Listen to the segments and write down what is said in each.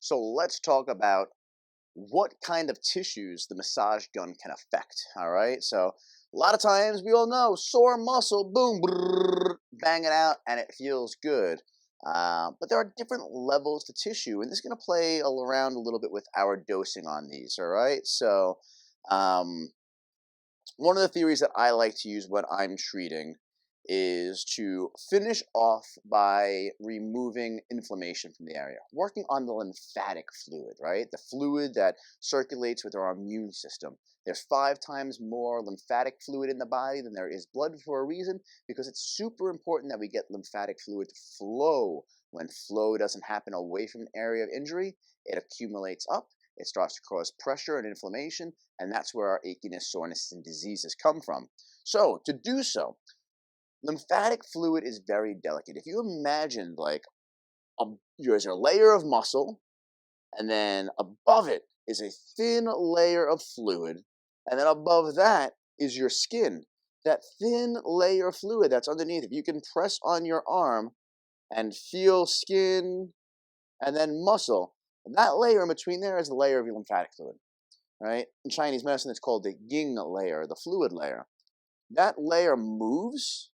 So let's talk about what kind of tissues the massage gun can affect. All right. So a lot of times we all know sore muscle, boom, brrr, bang it out, and it feels good. But there are different levels to tissue, and this is going to play around a little bit with our dosing on these. All right. So um, one of the theories that I like to use when I'm treating is to finish off by removing inflammation from the area, working on the lymphatic fluid, right? The fluid that circulates with our immune system. There's 5 times more lymphatic fluid in the body than there is blood for a reason, because it's super important that we get lymphatic fluid to flow. When flow doesn't happen away from an area of injury, it accumulates up, it starts to cause pressure and inflammation, and that's where our achiness, soreness, and diseases come from. So, to do so, lymphatic fluid is very delicate. If you imagine there's a layer of muscle, and then above it is a thin layer of fluid, and then above that is your skin. That thin layer of fluid that's underneath, if you can press on your arm and feel skin and then muscle, that layer in between there is the layer of your lymphatic fluid. Right? In Chinese medicine, it's called the yin layer, the fluid layer. That layer moves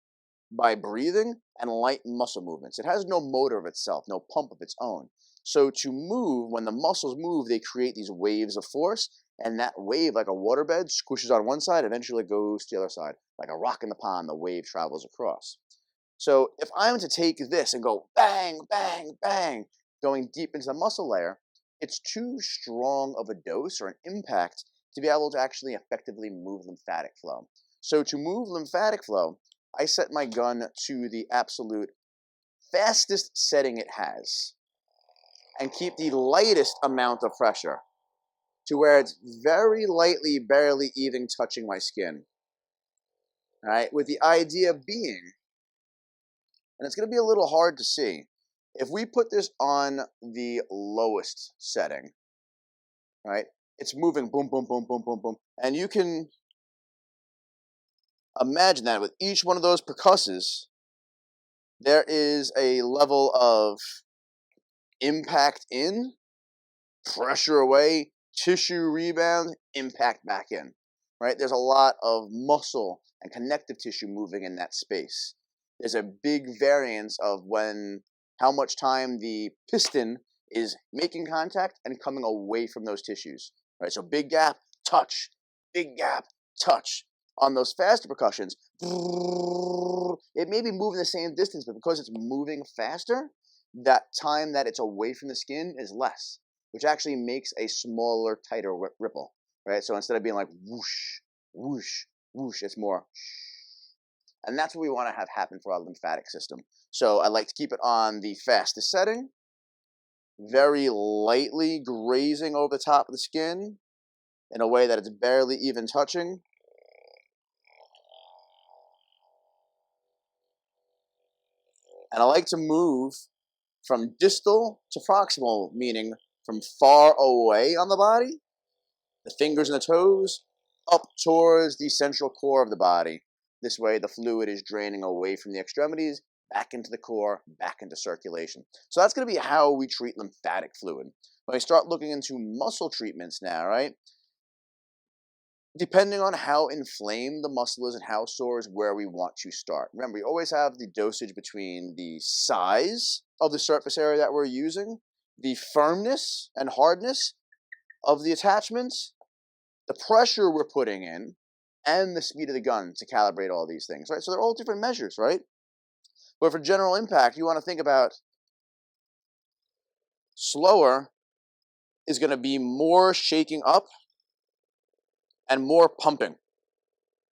by breathing and light muscle movements. It has no motor of itself, no pump of its own. So to move, when the muscles move, they create these waves of force, and that wave, like a waterbed, squishes on one side, eventually goes to the other side. Like a rock in the pond, the wave travels across. So if I'm to take this and go bang, bang, bang, going deep into the muscle layer, it's too strong of a dose or an impact to be able to actually effectively move lymphatic flow. So to move lymphatic flow, I set my gun to the absolute fastest setting it has and keep the lightest amount of pressure to where it's very lightly, barely even touching my skin. All right, with the idea being, and it's going to be a little hard to see, if we put this on the lowest setting, right, it's moving boom, boom, boom, boom, boom, boom, and you can imagine that with each one of those percusses, there is a level of impact in, pressure away, tissue rebound, impact back in, right? There's a lot of muscle and connective tissue moving in that space. There's a big variance of how much time the piston is making contact and coming away from those tissues, right? So big gap, touch, big gap, touch. On those faster percussions, it may be moving the same distance, but because it's moving faster, that time that it's away from the skin is less, which actually makes a smaller, tighter ripple, right? So instead of being like whoosh, whoosh, whoosh, it's more and that's what we want to have happen for our lymphatic system. So I like to keep it on the fastest setting, very lightly grazing over the top of the skin in a way that it's barely even touching. And I like to move from distal to proximal, meaning from far away on the body, the fingers and the toes, up towards the central core of the body. This way the fluid is draining away from the extremities, back into the core, back into circulation. So that's going to be how we treat lymphatic fluid. When we start looking into muscle treatments now, right? Depending on how inflamed the muscle is and how sore is where we want to start. Remember, we always have the dosage between the size of the surface area that we're using, the firmness and hardness of the attachments, the pressure we're putting in, and the speed of the gun to calibrate all these things, right? So they're all different measures, right? But for general impact, you want to think about slower is going to be more shaking up and more pumping.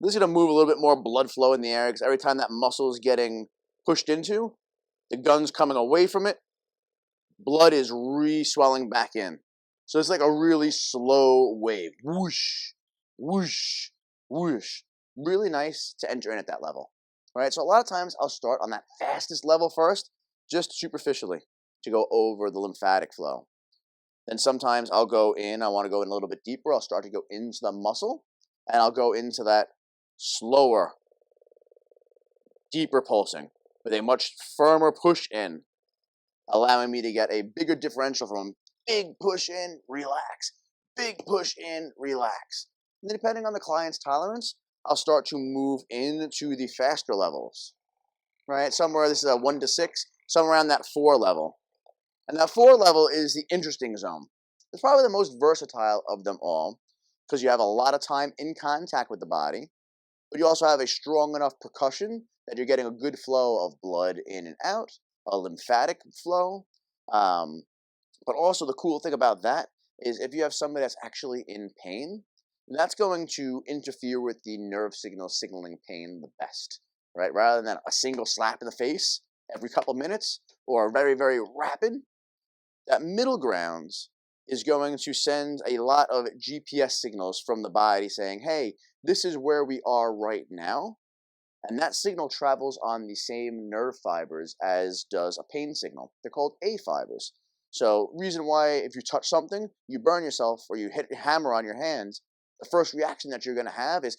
This is going to move a little bit more blood flow in the air because every time that muscle is getting pushed into, the gun's coming away from it, blood is re-swelling back in. So it's like a really slow wave. Whoosh, whoosh, whoosh. Really nice to enter in at that level. All right, so a lot of times I'll start on that fastest level first, just superficially, to go over the lymphatic flow. Then sometimes I'll go in, I want to go in a little bit deeper, I'll start to go into the muscle, and I'll go into that slower, deeper pulsing with a much firmer push in. allowing me to get a bigger differential from big push in, relax, big push in, relax. And then depending on the client's tolerance, I'll start to move into the faster levels, right? Somewhere this is a 1 to 6, somewhere around that 4 level. And that 4 level is the interesting zone. It's probably the most versatile of them all because you have a lot of time in contact with the body, but you also have a strong enough percussion that you're getting a good flow of blood in and out, a lymphatic flow. Um, but also the cool thing about that is if you have somebody that's actually in pain, that's going to interfere with the nerve signals signaling pain the best, right? Rather than a single slap in the face every couple minutes or very, very rapid, that middle grounds is going to send a lot of GPS signals from the body saying, hey, this is where we are right now. And that signal travels on the same nerve fibers as does a pain signal. They're called A fibers. So reason why if you touch something, you burn yourself or you hit a hammer on your hands, the first reaction that you're going to have is,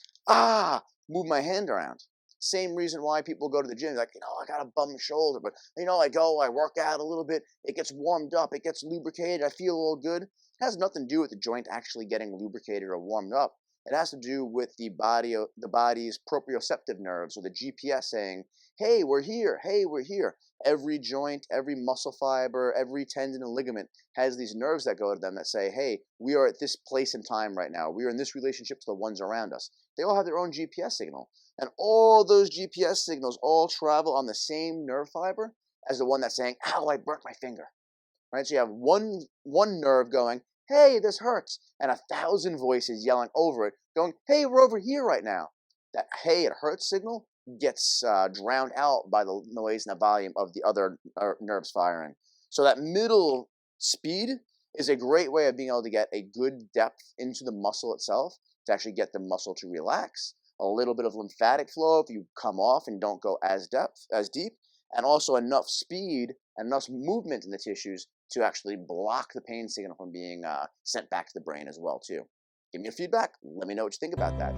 move my hand around. Same reason why people go to the gym, like, I got a bum shoulder, but, I work out a little bit, it gets warmed up, it gets lubricated, I feel a little good. It has nothing to do with the joint actually getting lubricated or warmed up. It has to do with the body's proprioceptive nerves, or the GPS saying, hey, we're here, hey, we're here. Every joint, every muscle fiber, every tendon and ligament has these nerves that go to them that say, hey, we are at this place and time right now. We are in this relationship to the ones around us. They all have their own GPS signal. And all those GPS signals all travel on the same nerve fiber as the one that's saying, ow, I burnt my finger. Right? So you have one nerve going, hey, this hurts, and 1,000 voices yelling over it, going, hey, we're over here right now. That hey, it hurts signal gets drowned out by the noise and the volume of the other nerves firing. So that middle speed is a great way of being able to get a good depth into the muscle itself to actually get the muscle to relax. A little bit of lymphatic flow if you come off and don't go as deep, and also enough speed and enough movement in the tissues to actually block the pain signal from being sent back to the brain as well too. Give me your feedback. Let me know what you think about that.